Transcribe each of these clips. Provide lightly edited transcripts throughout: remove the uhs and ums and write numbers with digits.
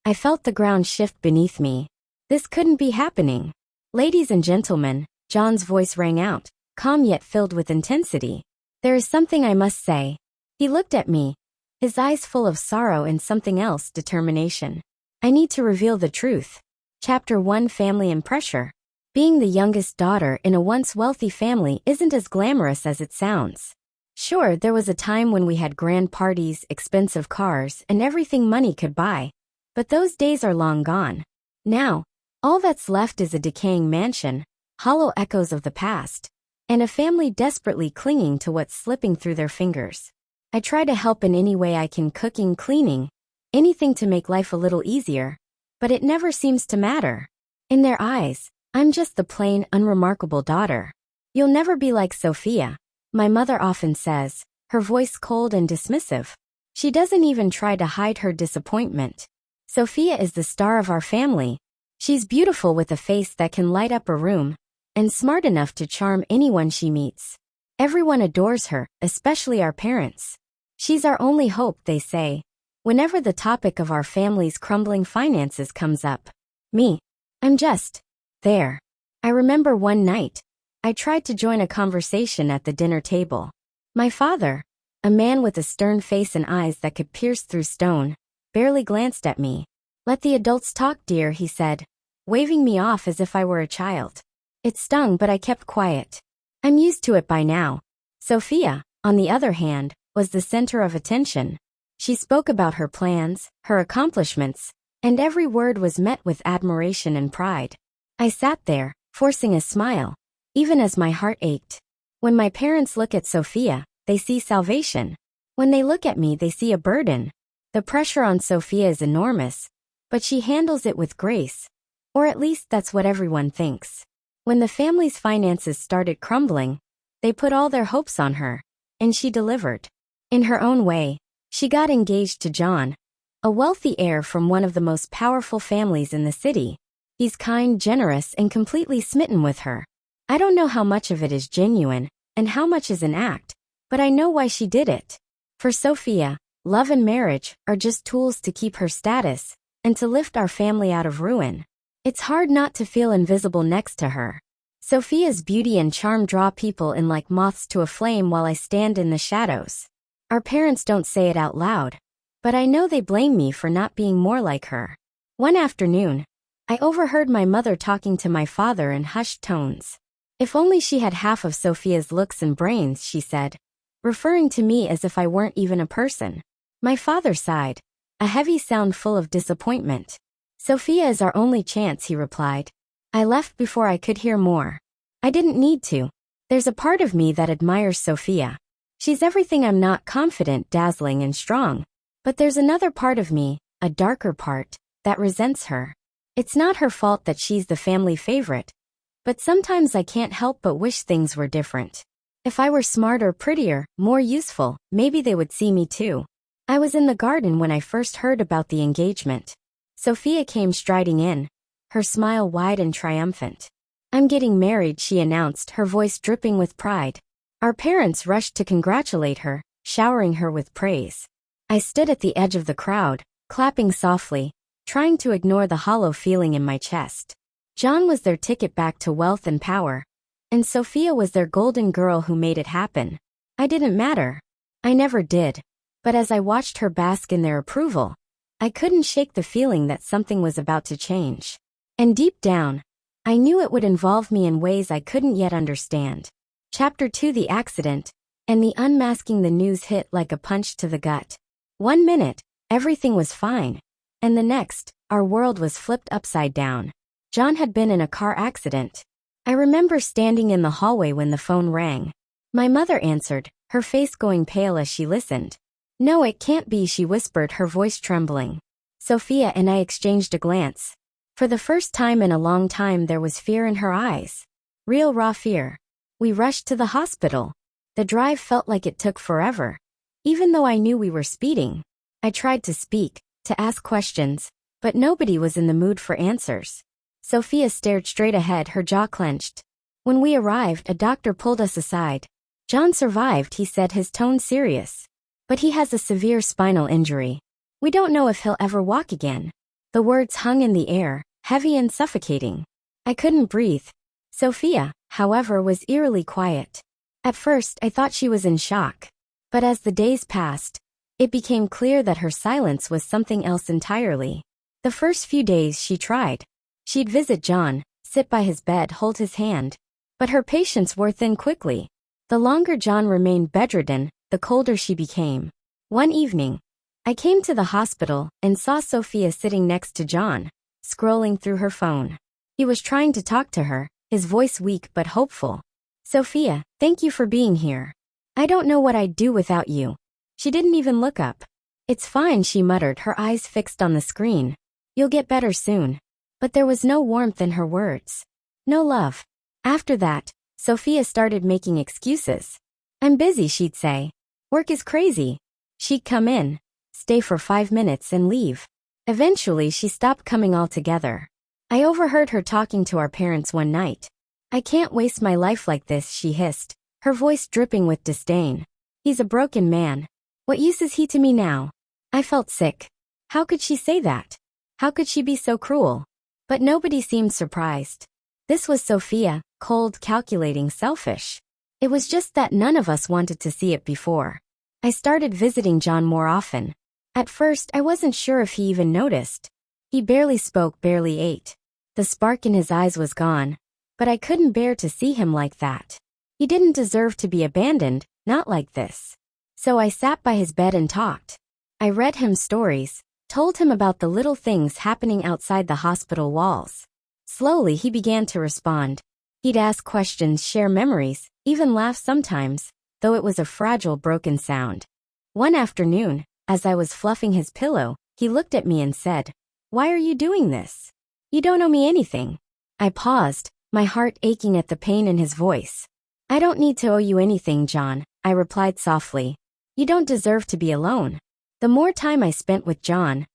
I felt the ground shift beneath me. This couldn't be happening. Ladies and gentlemen, John's voice rang out, calm yet filled with intensity. There is something I must say. He looked at me, his eyes full of sorrow and something else, determination. I need to reveal the truth. Chapter 1: Family and Pressure. Being the youngest daughter in a once wealthy family isn't as glamorous as it sounds. Sure, there was a time when we had grand parties, expensive cars, and everything money could buy. But those days are long gone. Now, all that's left is a decaying mansion, hollow echoes of the past, and a family desperately clinging to what's slipping through their fingers. I try to help in any way I can, cooking, cleaning, anything to make life a little easier, but it never seems to matter. In their eyes, I'm just the plain, unremarkable daughter. You'll never be like Sophia, my mother often says, her voice cold and dismissive. She doesn't even try to hide her disappointment. Sophia is the star of our family. She's beautiful with a face that can light up a room, and smart enough to charm anyone she meets. Everyone adores her, especially our parents. She's our only hope, they say, whenever the topic of our family's crumbling finances comes up. Me, I'm just there. I remember one night, I tried to join a conversation at the dinner table. My father, a man with a stern face and eyes that could pierce through stone, barely glanced at me. "Let the adults talk, dear," he said, waving me off as if I were a child. It stung, but I kept quiet. I'm used to it by now. Sophia, on the other hand, was the center of attention. She spoke about her plans, her accomplishments, and every word was met with admiration and pride. I sat there, forcing a smile, even as my heart ached. When my parents look at Sophia, they see salvation. When they look at me, they see a burden. The pressure on Sophia is enormous, but she handles it with grace. Or at least that's what everyone thinks. When the family's finances started crumbling, they put all their hopes on her, and she delivered. In her own way, she got engaged to John, a wealthy heir from one of the most powerful families in the city. He's kind, generous, and completely smitten with her. I don't know how much of it is genuine, and how much is an act, but I know why she did it. For Sophia, love and marriage are just tools to keep her status, and to lift our family out of ruin. It's hard not to feel invisible next to her. Sophia's beauty and charm draw people in like moths to a flame while I stand in the shadows. Our parents don't say it out loud, but I know they blame me for not being more like her. One afternoon, I overheard my mother talking to my father in hushed tones. "If only she had half of Sophia's looks and brains," she said, referring to me as if I weren't even a person. My father sighed, a heavy sound full of disappointment. "Sophia is our only chance," he replied. I left before I could hear more. I didn't need to. There's a part of me that admires Sophia. She's everything I'm not: confident, dazzling, and strong. But there's another part of me, a darker part, that resents her. It's not her fault that she's the family favorite, but sometimes I can't help but wish things were different. If I were smarter, prettier, more useful, maybe they would see me too. I was in the garden when I first heard about the engagement. Sophia came striding in, her smile wide and triumphant. "I'm getting married," she announced, her voice dripping with pride. Our parents rushed to congratulate her, showering her with praise. I stood at the edge of the crowd, clapping softly, trying to ignore the hollow feeling in my chest. John was their ticket back to wealth and power, and Sophia was their golden girl who made it happen. I didn't matter. I never did. But as I watched her bask in their approval, I couldn't shake the feeling that something was about to change. And deep down, I knew it would involve me in ways I couldn't yet understand. Chapter 2: The Accident, and the unmasking. The news hit like a punch to the gut. One minute, everything was fine, and the next, our world was flipped upside down. John had been in a car accident. I remember standing in the hallway when the phone rang. My mother answered, her face going pale as she listened. "No, it can't be," she whispered, her voice trembling. Sophia and I exchanged a glance. For the first time in a long time, there was fear in her eyes. Real raw fear. We rushed to the hospital. The drive felt like it took forever. Even though I knew we were speeding, I tried to speak, to ask questions, but nobody was in the mood for answers. Sophia stared straight ahead, her jaw clenched. When we arrived, a doctor pulled us aside. "John survived," he said, his tone serious. "But he has a severe spinal injury. We don't know if he'll ever walk again." The words hung in the air, heavy and suffocating. I couldn't breathe. Sophia, however, was eerily quiet. At first, I thought she was in shock. But as the days passed, it became clear that her silence was something else entirely. The first few days she tried. She'd visit John, sit by his bed, hold his hand. But her patience wore thin quickly. The longer John remained bedridden, the colder she became. One evening, I came to the hospital and saw Sophia sitting next to John, scrolling through her phone. He was trying to talk to her, his voice weak but hopeful. "Sophia, thank you for being here. I don't know what I'd do without you." She didn't even look up. "It's fine," she muttered, her eyes fixed on the screen. "You'll get better soon." But there was no warmth in her words. No love. After that, Sophia started making excuses. "I'm busy," she'd say. "Work is crazy." She'd come in, stay for 5 minutes and leave. Eventually she stopped coming altogether. I overheard her talking to our parents one night. "I can't waste my life like this," she hissed, her voice dripping with disdain. "He's a broken man. What use is he to me now?" I felt sick. How could she say that? How could she be so cruel? But nobody seemed surprised. This was Sophia, cold, calculating, selfish. It was just that none of us wanted to see it before. I started visiting John more often. At first, I wasn't sure if he even noticed. He barely spoke, barely ate. The spark in his eyes was gone, but I couldn't bear to see him like that. He didn't deserve to be abandoned, not like this. So I sat by his bed and talked. I read him stories, told him about the little things happening outside the hospital walls. Slowly he began to respond. He'd ask questions, share memories, even laugh sometimes, though it was a fragile, broken sound. One afternoon, as I was fluffing his pillow, he looked at me and said, "Why are you doing this? You don't owe me anything." I paused, my heart aching at the pain in his voice. "I don't need to owe you anything, John," I replied softly. "You don't deserve to be alone." The more time I spent with John,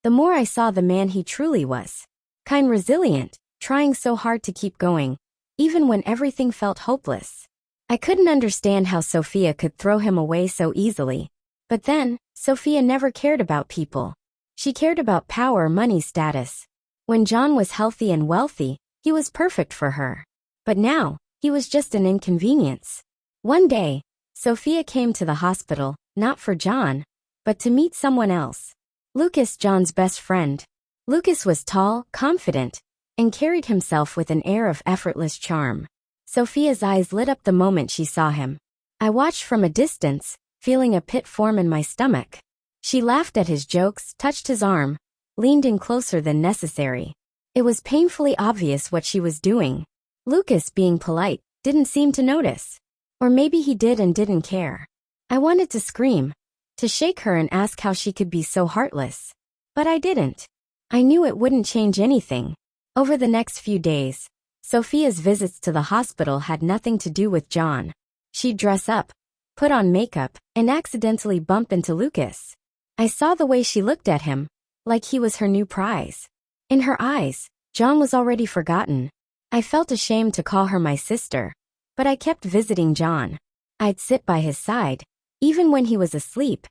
the more I saw the man he truly was. Kind, resilient, trying so hard to keep going, even when everything felt hopeless. I couldn't understand how Sophia could throw him away so easily. But then, Sophia never cared about people. She cared about power, money, status. When John was healthy and wealthy, he was perfect for her. But now, he was just an inconvenience. One day, Sophia came to the hospital, not for John, but to meet someone else. Lucas, John's best friend. Lucas was tall, confident, and carried himself with an air of effortless charm. Sophia's eyes lit up the moment she saw him. I watched from a distance, feeling a pit form in my stomach. She laughed at his jokes, touched his arm, leaned in closer than necessary. It was painfully obvious what she was doing. Lucas, being polite, didn't seem to notice. Or maybe he did and didn't care. I wanted to scream, to shake her and ask how she could be so heartless. But I didn't. I knew it wouldn't change anything. Over the next few days, Sophia's visits to the hospital had nothing to do with John. She'd dress up, put on makeup, and accidentally bump into Lucas. I saw the way she looked at him, like he was her new prize. In her eyes, John was already forgotten. I felt ashamed to call her my sister, but I kept visiting John. I'd sit by his side, even when he was asleep,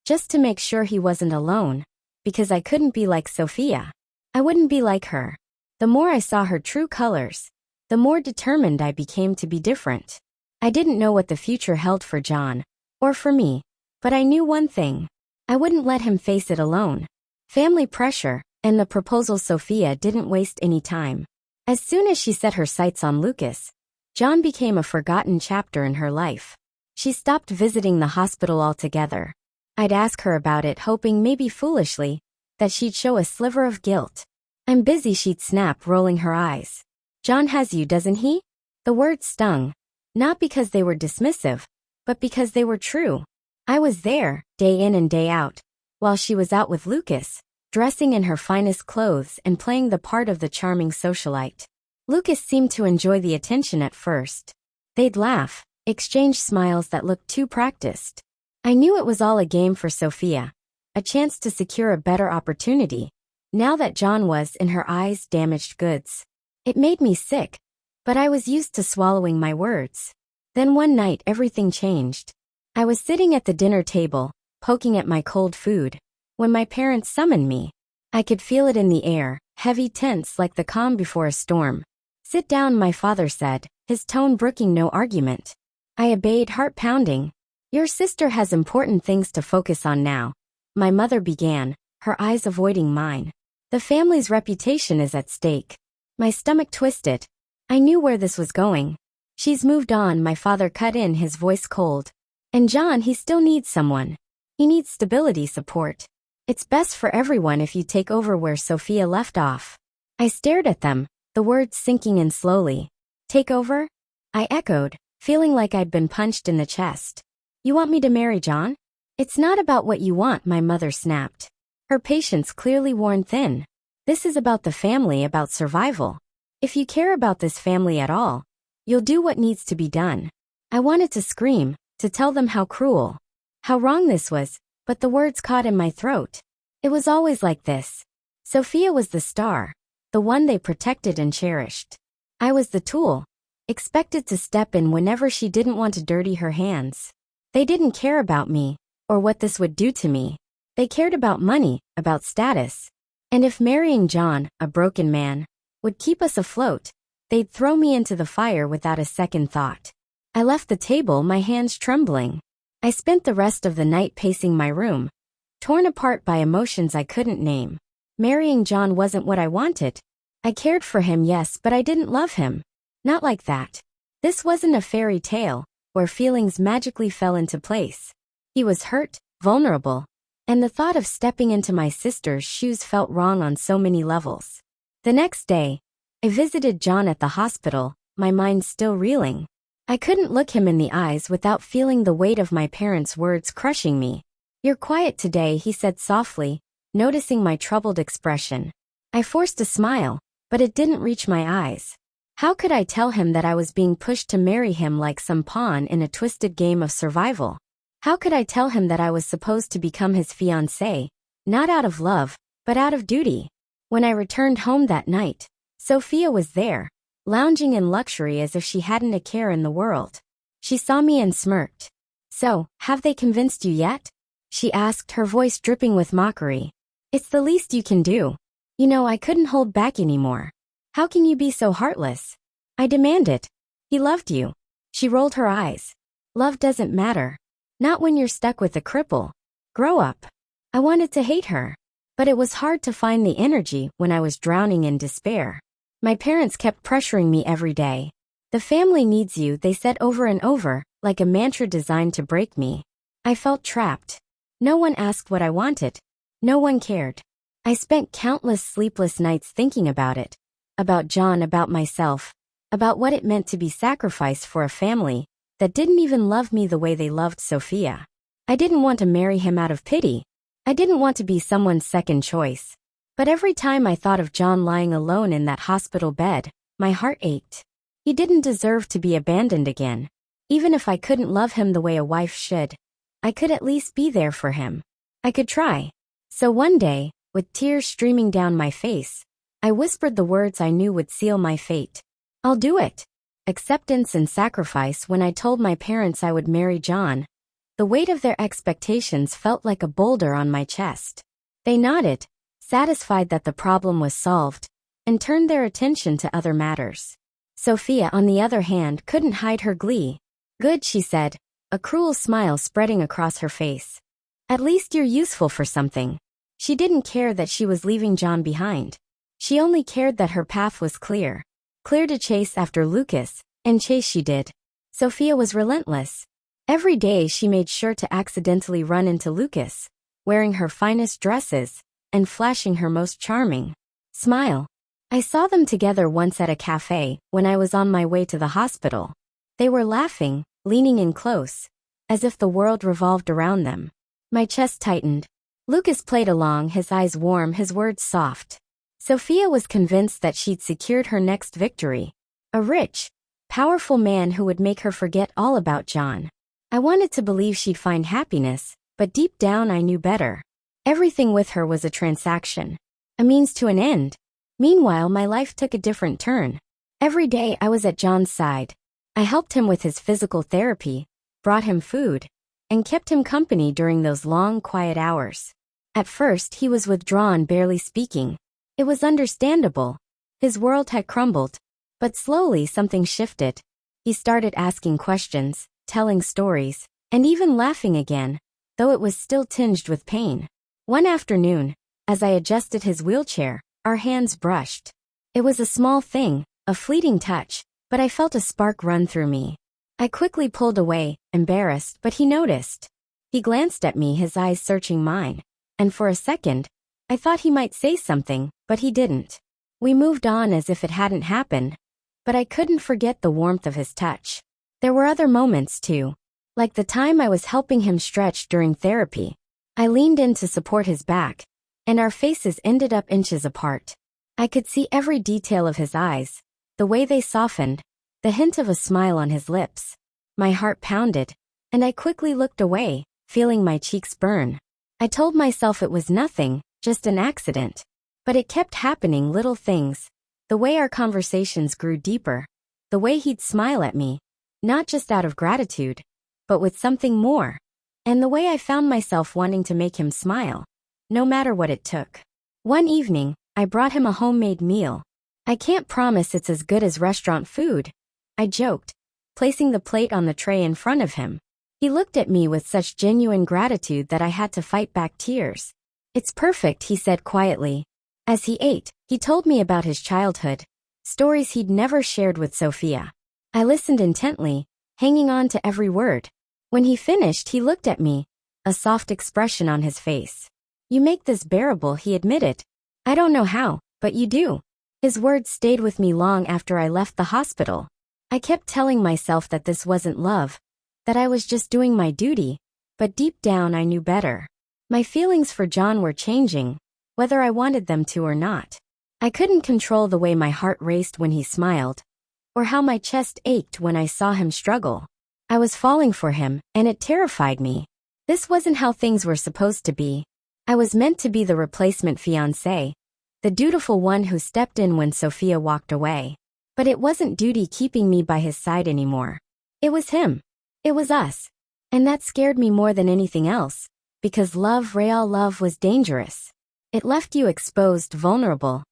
just to make sure he wasn't alone, because I couldn't be like Sophia. I wouldn't be like her. The more I saw her true colors, the more determined I became to be different. I didn't know what the future held for John, or for me, but I knew one thing. I wouldn't let him face it alone. Family pressure, and the proposal. Sophia didn't waste any time. As soon as she set her sights on Lucas, John became a forgotten chapter in her life. She stopped visiting the hospital altogether. I'd ask her about it, hoping, maybe foolishly, that she'd show a sliver of guilt. "I'm busy," she'd snap, rolling her eyes. "John has you, doesn't he?" The words stung, not because they were dismissive, but because they were true. I was there, day in and day out, while she was out with Lucas, dressing in her finest clothes and playing the part of the charming socialite. Lucas seemed to enjoy the attention at first. They'd laugh, exchange smiles that looked too practiced. I knew it was all a game for Sophia, a chance to secure a better opportunity, now that John was, in her eyes, damaged goods. It made me sick, but I was used to swallowing my words. Then one night everything changed. I was sitting at the dinner table, poking at my cold food, when my parents summoned me. I could feel it in the air, heavy, tense like the calm before a storm. "Sit down," my father said, his tone brooking no argument. I obeyed, heart pounding. "Your sister has important things to focus on now," my mother began, her eyes avoiding mine. "The family's reputation is at stake." My stomach twisted. I knew where this was going. "She's moved on," my father cut in, his voice cold. "And John, he still needs someone. He needs stability, support. It's best for everyone if you take over where Sophia left off." I stared at them, the words sinking in slowly. "Take over?" I echoed, feeling like I'd been punched in the chest. "You want me to marry John?" "It's not about what you want," my mother snapped. Her patience clearly worn thin. "This is about the family, about survival. If you care about this family at all, you'll do what needs to be done." I wanted to scream, to tell them how cruel, how wrong this was, but the words caught in my throat. It was always like this. Sophia was the star, the one they protected and cherished. I was the tool, expected to step in whenever she didn't want to dirty her hands. They didn't care about me, or what this would do to me. They cared about money, about status. And if marrying John, a broken man, would keep us afloat, they'd throw me into the fire without a second thought. I left the table, my hands trembling. I spent the rest of the night pacing my room, torn apart by emotions I couldn't name. Marrying John wasn't what I wanted. I cared for him, yes, but I didn't love him. Not like that. This wasn't a fairy tale, where feelings magically fell into place. He was hurt, vulnerable, and the thought of stepping into my sister's shoes felt wrong on so many levels. The next day, I visited John at the hospital, my mind still reeling. I couldn't look him in the eyes without feeling the weight of my parents' words crushing me. "You're quiet today," he said softly, noticing my troubled expression. I forced a smile, but it didn't reach my eyes. How could I tell him that I was being pushed to marry him like some pawn in a twisted game of survival? How could I tell him that I was supposed to become his fiancé, not out of love, but out of duty? When I returned home that night, Sophia was there, lounging in luxury as if she hadn't a care in the world. She saw me and smirked. "So, have they convinced you yet?" she asked, her voice dripping with mockery. "It's the least you can do. You know, I couldn't hold back anymore. How can you be so heartless?" I demanded. "He loved you." She rolled her eyes. "Love doesn't matter. Not when you're stuck with a cripple. Grow up." I wanted to hate her, but it was hard to find the energy when I was drowning in despair. My parents kept pressuring me every day. "The family needs you," they said over and over, like a mantra designed to break me. I felt trapped. No one asked what I wanted. No one cared. I spent countless sleepless nights thinking about it. About John, about myself. About what it meant to be sacrificed for a family that didn't even love me the way they loved Sophia. I didn't want to marry him out of pity. I didn't want to be someone's second choice. But every time I thought of John lying alone in that hospital bed, my heart ached. He didn't deserve to be abandoned again. Even if I couldn't love him the way a wife should, I could at least be there for him. I could try. So one day, with tears streaming down my face, I whispered the words I knew would seal my fate. "I'll do it." Acceptance and sacrifice. When I told my parents I would marry John, the weight of their expectations felt like a boulder on my chest. They nodded, satisfied that the problem was solved, and turned their attention to other matters. Sophia, on the other hand, couldn't hide her glee. "Good," she said, a cruel smile spreading across her face. "At least you're useful for something." She didn't care that she was leaving John behind. She only cared that her path was clear. Clear to chase after Lucas, and chase she did. Sophia was relentless. Every day she made sure to accidentally run into Lucas, wearing her finest dresses, and flashing her most charming smile. I saw them together once at a cafe when I was on my way to the hospital. They were laughing, leaning in close, as if the world revolved around them. My chest tightened. Lucas played along, his eyes warm, his words soft. Sophia was convinced that she'd secured her next victory. A rich, powerful man who would make her forget all about John. I wanted to believe she'd find happiness, but deep down I knew better. Everything with her was a transaction, a means to an end. Meanwhile, my life took a different turn. Every day I was at John's side. I helped him with his physical therapy, brought him food, and kept him company during those long, quiet hours. At first, he was withdrawn, barely speaking. It was understandable. His world had crumbled. But slowly something shifted. He started asking questions, telling stories, and even laughing again, though it was still tinged with pain. One afternoon, as I adjusted his wheelchair, our hands brushed. It was a small thing, a fleeting touch, but I felt a spark run through me. I quickly pulled away, embarrassed, but he noticed. He glanced at me, his eyes searching mine. And for a second, I thought he might say something, but he didn't. We moved on as if it hadn't happened. But I couldn't forget the warmth of his touch. There were other moments too. Like the time I was helping him stretch during therapy. I leaned in to support his back, and our faces ended up inches apart. I could see every detail of his eyes, the way they softened, the hint of a smile on his lips. My heart pounded, and I quickly looked away, feeling my cheeks burn. I told myself it was nothing, just an accident. But it kept happening, little things. The way our conversations grew deeper. The way he'd smile at me, not just out of gratitude, but with something more. And the way I found myself wanting to make him smile, no matter what it took. One evening, I brought him a homemade meal. I can't promise it's as good as restaurant food, I joked, placing the plate on the tray in front of him. He looked at me with such genuine gratitude that I had to fight back tears. "It's perfect," he said quietly. As he ate, he told me about his childhood, stories he'd never shared with Sophia. I listened intently, hanging on to every word. When he finished, he looked at me, a soft expression on his face. "You make this bearable," he admitted. "I don't know how, but you do." His words stayed with me long after I left the hospital. I kept telling myself that this wasn't love, that I was just doing my duty, but deep down I knew better. My feelings for John were changing, whether I wanted them to or not. I couldn't control the way my heart raced when he smiled, or how my chest ached when I saw him struggle. I was falling for him, and it terrified me. This wasn't how things were supposed to be. I was meant to be the replacement fiancé, the dutiful one who stepped in when Sophia walked away. But it wasn't duty keeping me by his side anymore. It was him. It was us. And that scared me more than anything else, because love, real love, was dangerous. It left you exposed, vulnerable.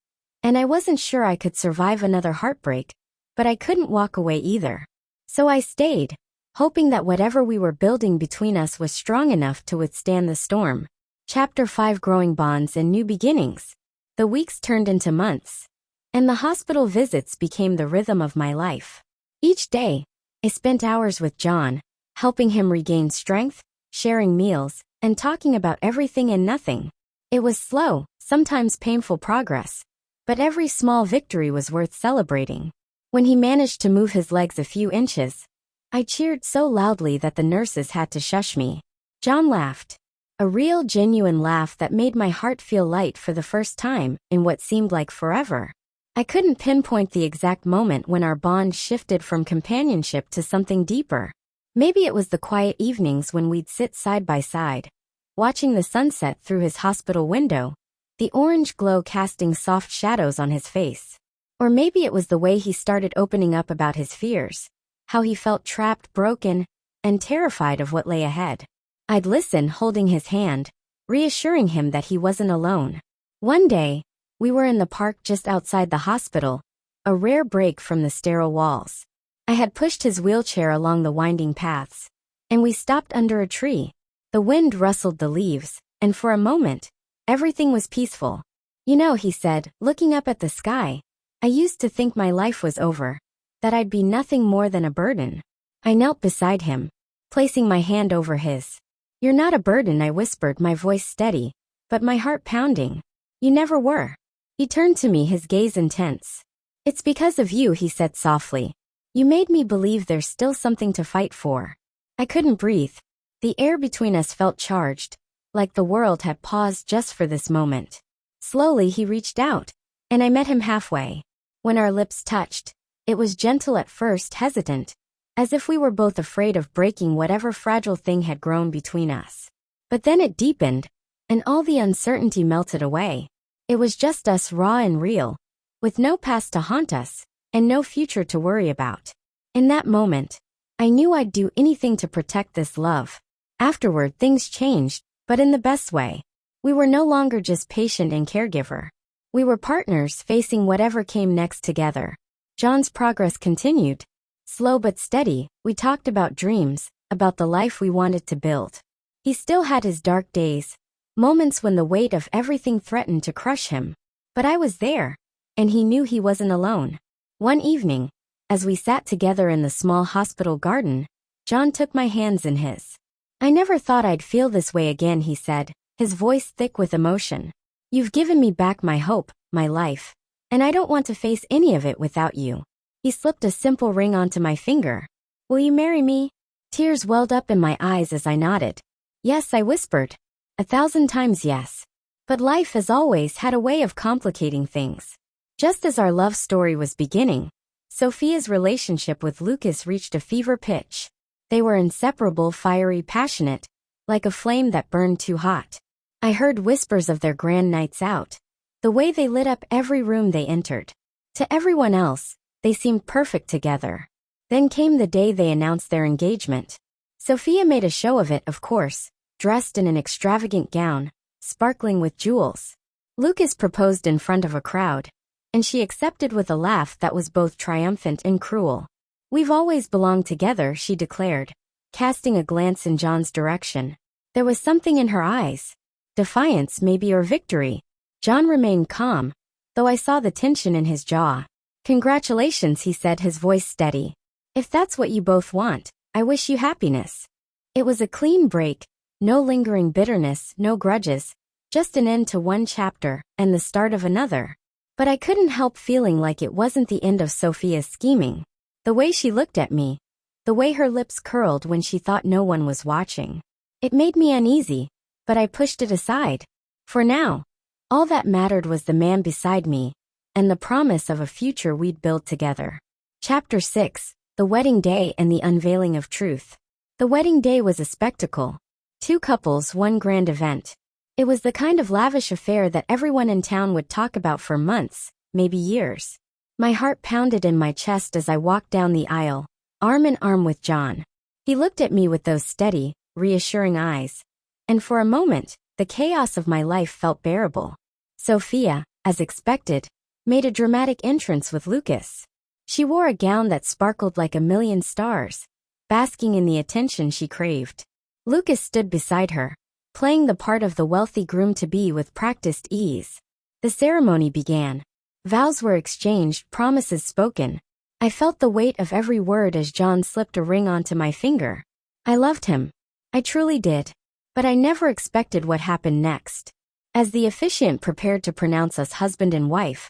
And I wasn't sure I could survive another heartbreak, but I couldn't walk away either. So I stayed, hoping that whatever we were building between us was strong enough to withstand the storm. Chapter 5: Growing Bonds and New Beginnings. The weeks turned into months, and the hospital visits became the rhythm of my life. Each day, I spent hours with John, helping him regain strength, sharing meals, and talking about everything and nothing. It was slow, sometimes painful progress, but every small victory was worth celebrating. When he managed to move his legs a few inches, I cheered so loudly that the nurses had to shush me. John laughed. A real, genuine laugh that made my heart feel light for the first time in what seemed like forever. I couldn't pinpoint the exact moment when our bond shifted from companionship to something deeper. Maybe it was the quiet evenings when we'd sit side by side, watching the sunset through his hospital window, the orange glow casting soft shadows on his face. Or maybe it was the way he started opening up about his fears, how he felt trapped, broken, and terrified of what lay ahead. I'd listen, holding his hand, reassuring him that he wasn't alone. One day, we were in the park just outside the hospital, a rare break from the sterile walls. I had pushed his wheelchair along the winding paths, and we stopped under a tree. The wind rustled the leaves, and for a moment, everything was peaceful. "You know," he said, looking up at the sky, "I used to think my life was over, that I'd be nothing more than a burden." I knelt beside him, placing my hand over his. "You're not a burden," I whispered, my voice steady, but my heart pounding. "You never were." He turned to me, his gaze intense. "It's because of you," he said softly. "You made me believe there's still something to fight for." I couldn't breathe. The air between us felt charged, like the world had paused just for this moment. Slowly he reached out, and I met him halfway. When our lips touched, it was gentle at first, hesitant, as if we were both afraid of breaking whatever fragile thing had grown between us. But then it deepened, and all the uncertainty melted away. It was just us, raw and real, with no past to haunt us, and no future to worry about. In that moment, I knew I'd do anything to protect this love. Afterward, things changed, but in the best way. We were no longer just patient and caregiver. We were partners facing whatever came next together. John's progress continued. Slow but steady, we talked about dreams, about the life we wanted to build. He still had his dark days, moments when the weight of everything threatened to crush him. But I was there, and he knew he wasn't alone. One evening, as we sat together in the small hospital garden, John took my hands in his. "I never thought I'd feel this way again," he said, his voice thick with emotion. "You've given me back my hope, my life, and I don't want to face any of it without you." He slipped a simple ring onto my finger. "Will you marry me?" Tears welled up in my eyes as I nodded. "Yes," I whispered. 1,000 times yes. But life, as always, had a way of complicating things. Just as our love story was beginning, Sophia's relationship with Lucas reached a fever pitch. They were inseparable, fiery, passionate, like a flame that burned too hot. I heard whispers of their grand nights out, the way they lit up every room they entered. To everyone else, they seemed perfect together. Then came the day they announced their engagement. Sophia made a show of it, of course, dressed in an extravagant gown, sparkling with jewels. Lucas proposed in front of a crowd, and she accepted with a laugh that was both triumphant and cruel. "We've always belonged together," she declared, casting a glance in John's direction. There was something in her eyes. Defiance, maybe, or victory. John remained calm, though I saw the tension in his jaw. "Congratulations," he said, his voice steady. "If that's what you both want, I wish you happiness." It was a clean break, no lingering bitterness, no grudges, just an end to one chapter and the start of another. But I couldn't help feeling like it wasn't the end of Sophia's scheming. The way she looked at me, the way her lips curled when she thought no one was watching. It made me uneasy, but I pushed it aside. For now, all that mattered was the man beside me, and the promise of a future we'd build together. Chapter 6, The Wedding Day and the Unveiling of Truth. The wedding day was a spectacle. 2 couples, one grand event. It was the kind of lavish affair that everyone in town would talk about for months, maybe years. My heart pounded in my chest as I walked down the aisle, arm in arm with John. He looked at me with those steady, reassuring eyes, and for a moment, the chaos of my life felt bearable. Sophia, as expected, made a dramatic entrance with Lucas. She wore a gown that sparkled like a million stars, basking in the attention she craved. Lucas stood beside her, playing the part of the wealthy groom-to-be with practiced ease. The ceremony began. Vows were exchanged, promises spoken. I felt the weight of every word as John slipped a ring onto my finger. I loved him. I truly did. But I never expected what happened next. As the officiant prepared to pronounce us husband and wife,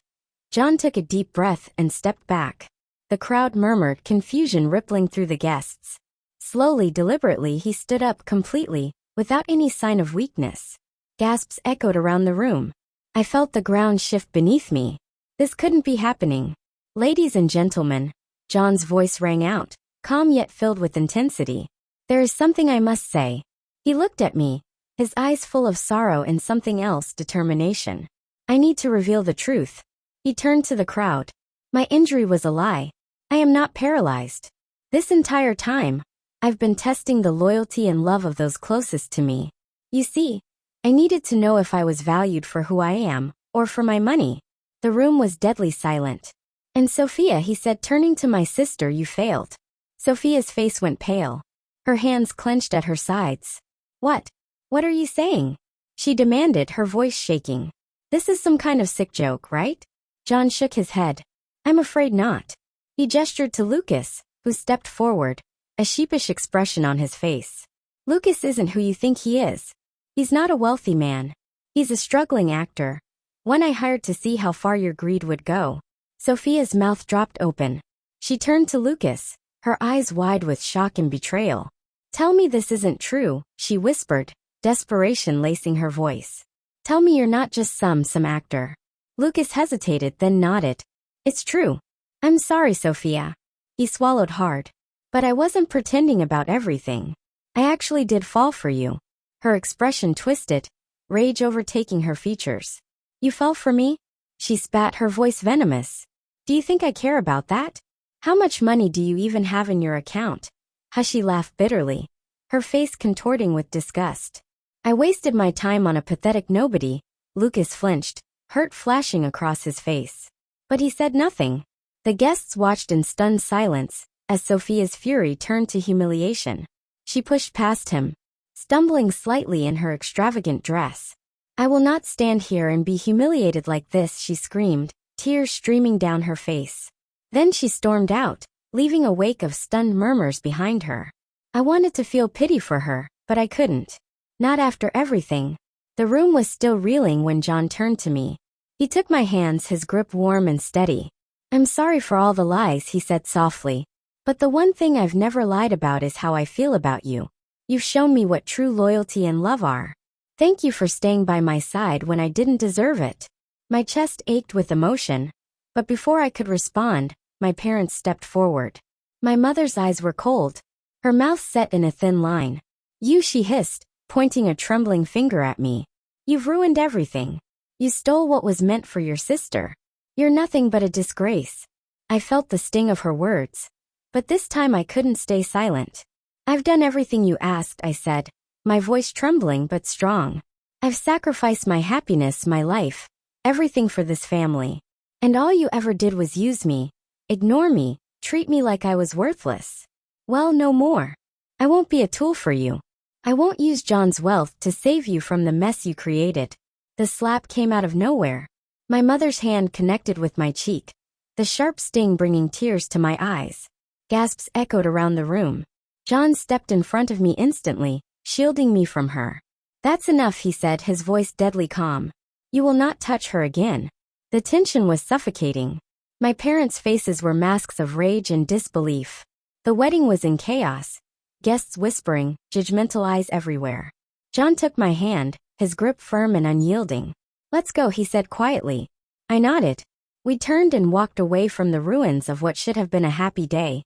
John took a deep breath and stepped back. The crowd murmured, confusion rippling through the guests. Slowly, deliberately, he stood up completely, without any sign of weakness. Gasps echoed around the room. I felt the ground shift beneath me. This couldn't be happening. "Ladies and gentlemen," John's voice rang out, calm yet filled with intensity. "There is something I must say." He looked at me, his eyes full of sorrow and something else, determination. "I need to reveal the truth." He turned to the crowd. "My injury was a lie. I am not paralyzed. This entire time, I've been testing the loyalty and love of those closest to me. You see, I needed to know if I was valued for who I am, or for my money." The room was deadly silent. "And Sophia," he said, turning to my sister, "you failed." Sophia's face went pale. Her hands clenched at her sides. What are you saying?" she demanded, her voice shaking. "This is some kind of sick joke, right?" John shook his head. "I'm afraid not." He gestured to Lucas, who stepped forward, a sheepish expression on his face. "Lucas isn't who you think he is. He's not a wealthy man. He's a struggling actor, one I hired to see how far your greed would go." Sophia's mouth dropped open. She turned to Lucas, her eyes wide with shock and betrayal. "Tell me this isn't true," she whispered, desperation lacing her voice. "Tell me you're not just some actor." Lucas hesitated, then nodded. "It's true. I'm sorry, Sophia." He swallowed hard. "But I wasn't pretending about everything. I actually did fall for you." Her expression twisted, rage overtaking her features. "You fell for me?" She spat, her voice venomous. "Do you think I care about that? How much money do you even have in your account?" Hushie laughed bitterly, her face contorting with disgust. I wasted my time on a pathetic nobody. Lucas flinched, hurt flashing across his face. But he said nothing. The guests watched in stunned silence, as Sophia's fury turned to humiliation. She pushed past him, stumbling slightly in her extravagant dress. "I will not stand here and be humiliated like this," she screamed, tears streaming down her face. Then she stormed out, leaving a wake of stunned murmurs behind her. I wanted to feel pity for her, but I couldn't. Not after everything. The room was still reeling when John turned to me. He took my hands, his grip warm and steady. "I'm sorry for all the lies," he said softly. "But the one thing I've never lied about is how I feel about you. You've shown me what true loyalty and love are. Thank you for staying by my side when I didn't deserve it." My chest ached with emotion, but before I could respond, my parents stepped forward. My mother's eyes were cold, her mouth set in a thin line. "You," she hissed, pointing a trembling finger at me. "You've ruined everything. You stole what was meant for your sister. You're nothing but a disgrace." I felt the sting of her words, but this time I couldn't stay silent. "I've done everything you asked," I said, my voice trembling but strong. "I've sacrificed my happiness, my life, everything for this family. And all you ever did was use me, ignore me, treat me like I was worthless. Well, no more. I won't be a tool for you. I won't use John's wealth to save you from the mess you created." The slap came out of nowhere. My mother's hand connected with my cheek, the sharp sting bringing tears to my eyes. Gasps echoed around the room. John stepped in front of me instantly, shielding me from her. "That's enough," he said, his voice deadly calm. "You will not touch her again." The tension was suffocating. My parents' faces were masks of rage and disbelief. The wedding was in chaos, guests whispering, judgmental eyes everywhere. John took my hand, his grip firm and unyielding. "Let's go," he said quietly. I nodded. We turned and walked away from the ruins of what should have been a happy day,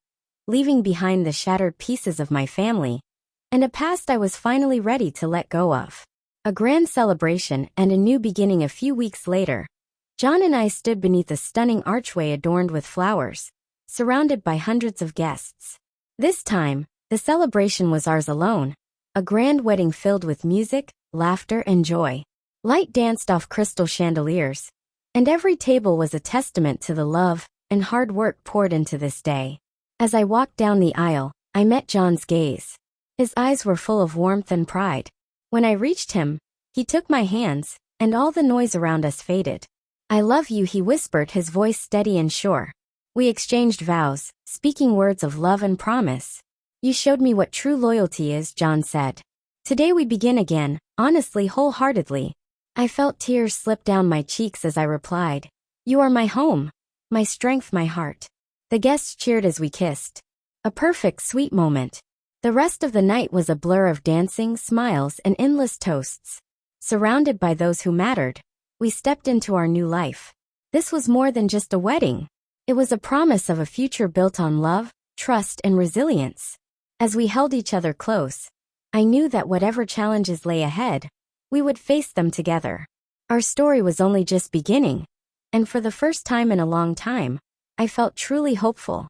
leaving behind the shattered pieces of my family, and a past I was finally ready to let go of. A grand celebration and a new beginning. A few weeks later, John and I stood beneath a stunning archway adorned with flowers, surrounded by hundreds of guests. This time, the celebration was ours alone, a grand wedding filled with music, laughter, and joy. Light danced off crystal chandeliers, and every table was a testament to the love and hard work poured into this day. As I walked down the aisle, I met John's gaze. His eyes were full of warmth and pride. When I reached him, he took my hands, and all the noise around us faded. "I love you," he whispered, his voice steady and sure. We exchanged vows, speaking words of love and promise. "You showed me what true loyalty is," John said. "Today we begin again, honestly, wholeheartedly." I felt tears slip down my cheeks as I replied, "You are my home, my strength, my heart." The guests cheered as we kissed. A perfect, sweet moment. The rest of the night was a blur of dancing, smiles, and endless toasts. Surrounded by those who mattered, we stepped into our new life. This was more than just a wedding. It was a promise of a future built on love, trust, and resilience. As we held each other close, I knew that whatever challenges lay ahead, we would face them together. Our story was only just beginning, and for the first time in a long time, I felt truly hopeful.